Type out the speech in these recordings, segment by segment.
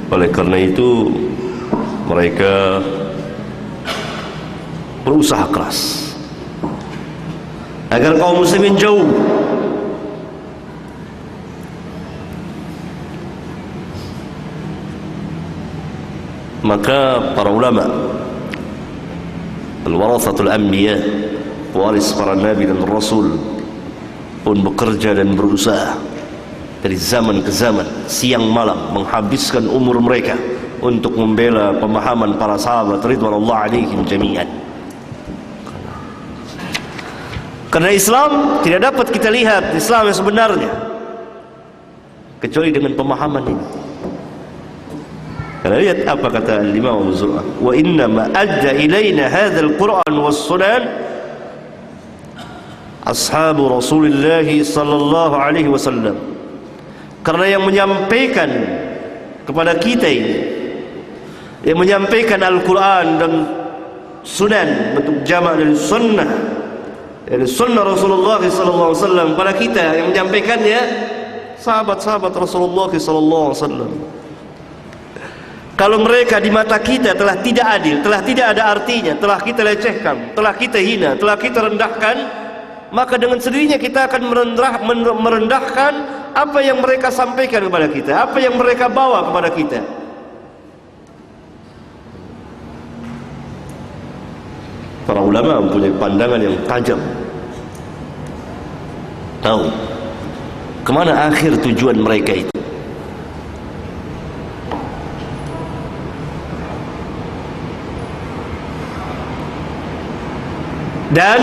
Oleh karena itu mereka berusaha keras agar kaum muslimin jauh. Maka para ulama, al-warathatul anbiya, waris para nabi dan rasul, pun bekerja dan berusaha dari zaman ke zaman, siang malam, menghabiskan umur mereka untuk membela pemahaman para sahabat ridwanullah alaihim jami'an. Karena Islam tidak dapat kita lihat Islam yang sebenarnya kecuali dengan pemahaman ini. Karena lihat apa kata Imam Abu Zur'ah, wa inna ma adda ilaina hadzal Qur'an was sunan ashabu Rasulullah sallallahu alaihi wasallam. Karena yang menyampaikan kepada kita ini, yang menyampaikan Al-Quran dan Sunan, bentuk jamak dari sunnah, dari sunnah Rasulullah SAW pada kita, yang menyampaikannya sahabat-sahabat Rasulullah SAW. Kalau mereka di mata kita telah tidak adil, telah tidak ada artinya, telah kita lecehkan, telah kita hina, telah kita rendahkan, maka dengan sendirinya kita akan merendahkan apa yang mereka sampaikan kepada kita, apa yang mereka bawa kepada kita. Para ulama mempunyai pandangan yang tajam, tahu kemana akhir tujuan mereka itu. Dan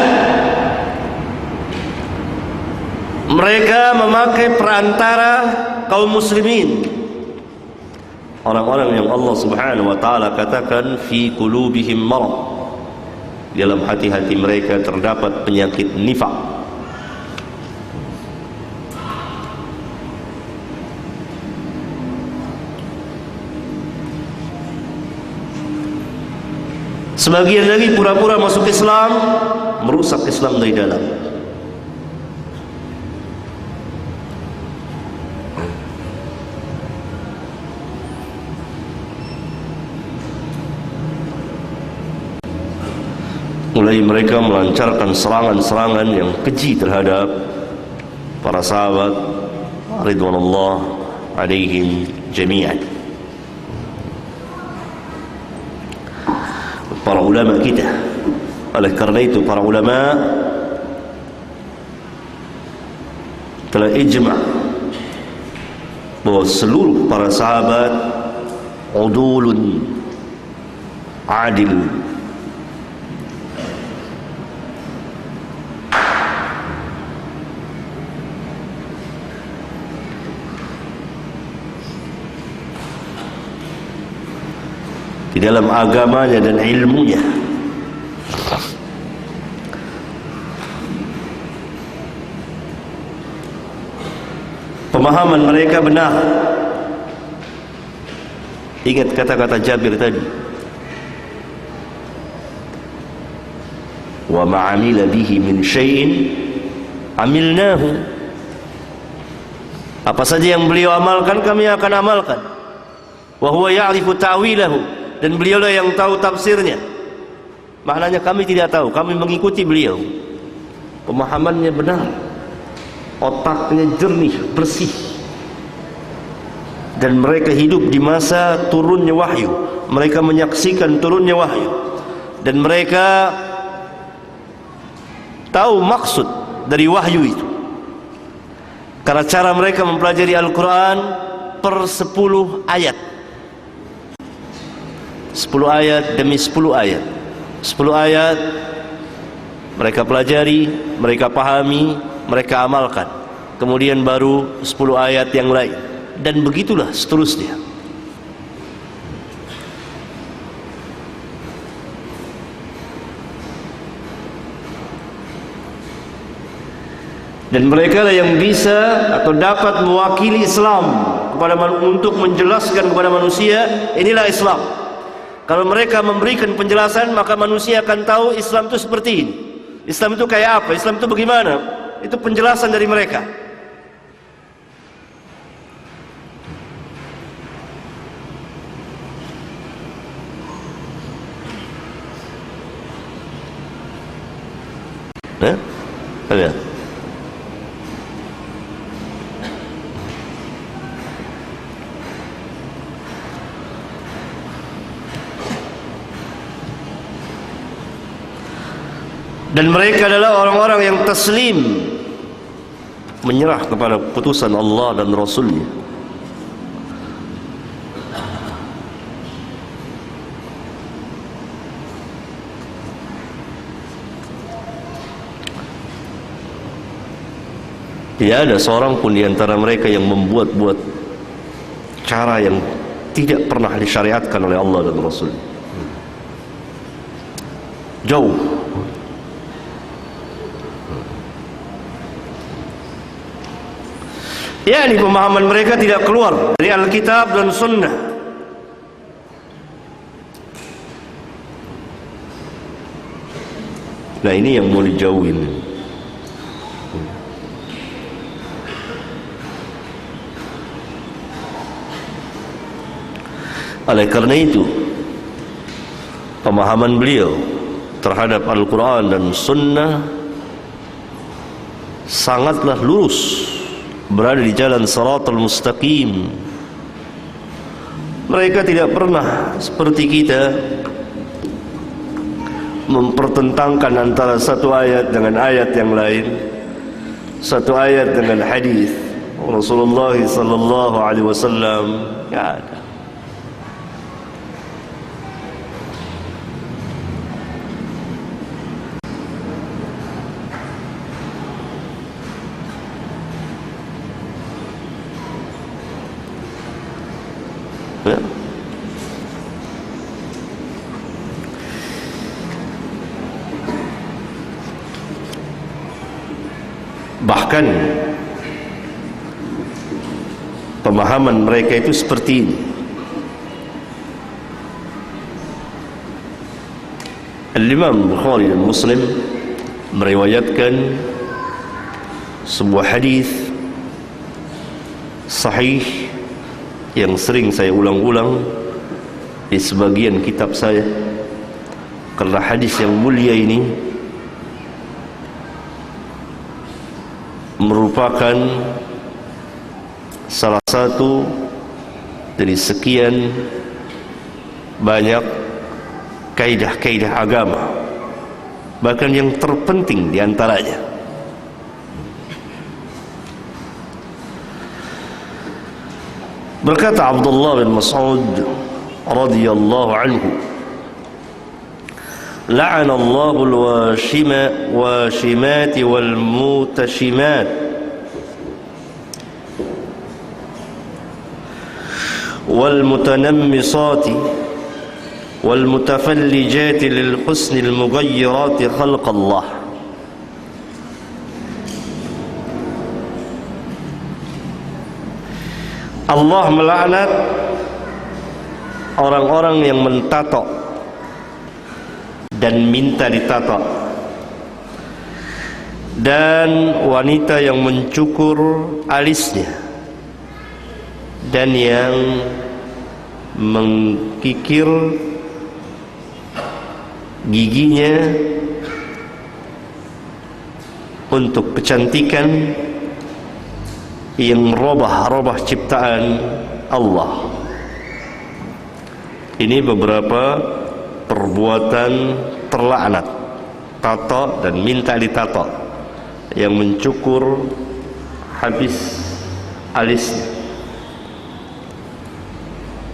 mereka memakai perantara kaum muslimin, orang-orang yang Allah Subhanahu wa taala katakan fi qulubihim marad, dalam hati-hati mereka terdapat penyakit nifaq. Sebagian lagi pura-pura masuk Islam, merusak Islam dari dalam. Mulai mereka melancarkan serangan-serangan yang keji terhadap para sahabat ridwanullah alaihim jami'an. Para ulama kita, oleh karena itu para ulama telah ijma' bahwa seluruh para sahabat udulun adil, di dalam agamanya dan ilmunya. Pemahaman mereka benar. Ingat kata-kata Jabir tadi, wa ma'amila bihi min syai'in amilnahu. Apa saja yang beliau amalkan, kami akan amalkan. Wa huwa ya'rifu ta'wilahu, dan beliaulah yang tahu tafsirnya. Maknanya kami tidak tahu, kami mengikuti beliau. Pemahamannya benar, otaknya jernih, bersih. Dan mereka hidup di masa turunnya wahyu, mereka menyaksikan turunnya wahyu, dan mereka tahu maksud dari wahyu itu. Karena cara mereka mempelajari Al-Quran per 10 ayat, 10 ayat demi 10 ayat, 10 ayat mereka pelajari, mereka pahami, mereka amalkan, kemudian baru 10 ayat yang lain, dan begitulah seterusnya. Dan mereka lah yang bisa atau dapat mewakili Islam kepada untuk menjelaskan kepada manusia, inilah Islam. Kalau mereka memberikan penjelasan, maka manusia akan tahu Islam itu seperti ini, Islam itu kayak apa, Islam itu bagaimana. Itu penjelasan dari mereka. Lihat. Dan mereka adalah orang-orang yang taslim, menyerah kepada putusan Allah dan Rasulnya. Tidak ada seorang pun di antara mereka yang membuat-buat cara yang tidak pernah disyariatkan oleh Allah dan Rasul. Jauh. Ya, ini pemahaman mereka tidak keluar dari Alkitab dan Sunnah. Nah, ini yang mau dijauhin. Oleh karena itu, pemahaman beliau terhadap Al-Quran dan Sunnah sangatlah lurus, berada di jalan Shiratal Mustaqim. Mereka tidak pernah seperti kita mempertentangkan antara satu ayat dengan ayat yang lain, satu ayat dengan hadis Rasulullah sallallahu alaihi wasallam. Ya ada. Ya. Bahkan pemahaman mereka itu seperti ini. Al-Imam Bukhari dan Muslim meriwayatkan sebuah hadis sahih yang sering saya ulang-ulang di sebagian kitab saya, karena hadis yang mulia ini merupakan salah satu dari sekian banyak kaidah-kaidah agama, bahkan yang terpenting di antaranya. Berkata Abdullah bin Mas'ud radhiyallahu anhu, la'ana Allahul washimat wal mutashimat wal mutanammisat wal mutafallijat lil husn al mughayyirat khalq Allah. Allah melaknat orang-orang yang mentato dan minta ditato, dan wanita yang mencukur alisnya, dan yang mengkikir giginya untuk kecantikan, yang merubah-rubah ciptaan Allah. Ini beberapa perbuatan terlaknat, tato dan minta ditato, yang mencukur habis alisnya,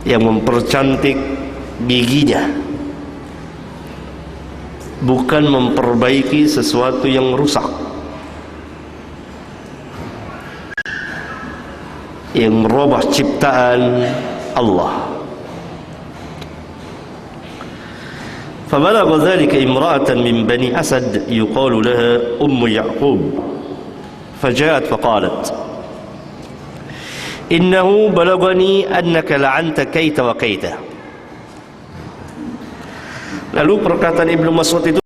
yang mempercantik giginya, bukan memperbaiki sesuatu yang rusak, yang merubah ciptaan Allah. فبلغ ذلك امرأة من بني أسد يقال لها أم يعقوب، فجاءت فقالت إنه بلغني أنك لعنت كيت وكيت. Lalu perkataan Ibnu Mas'ud itu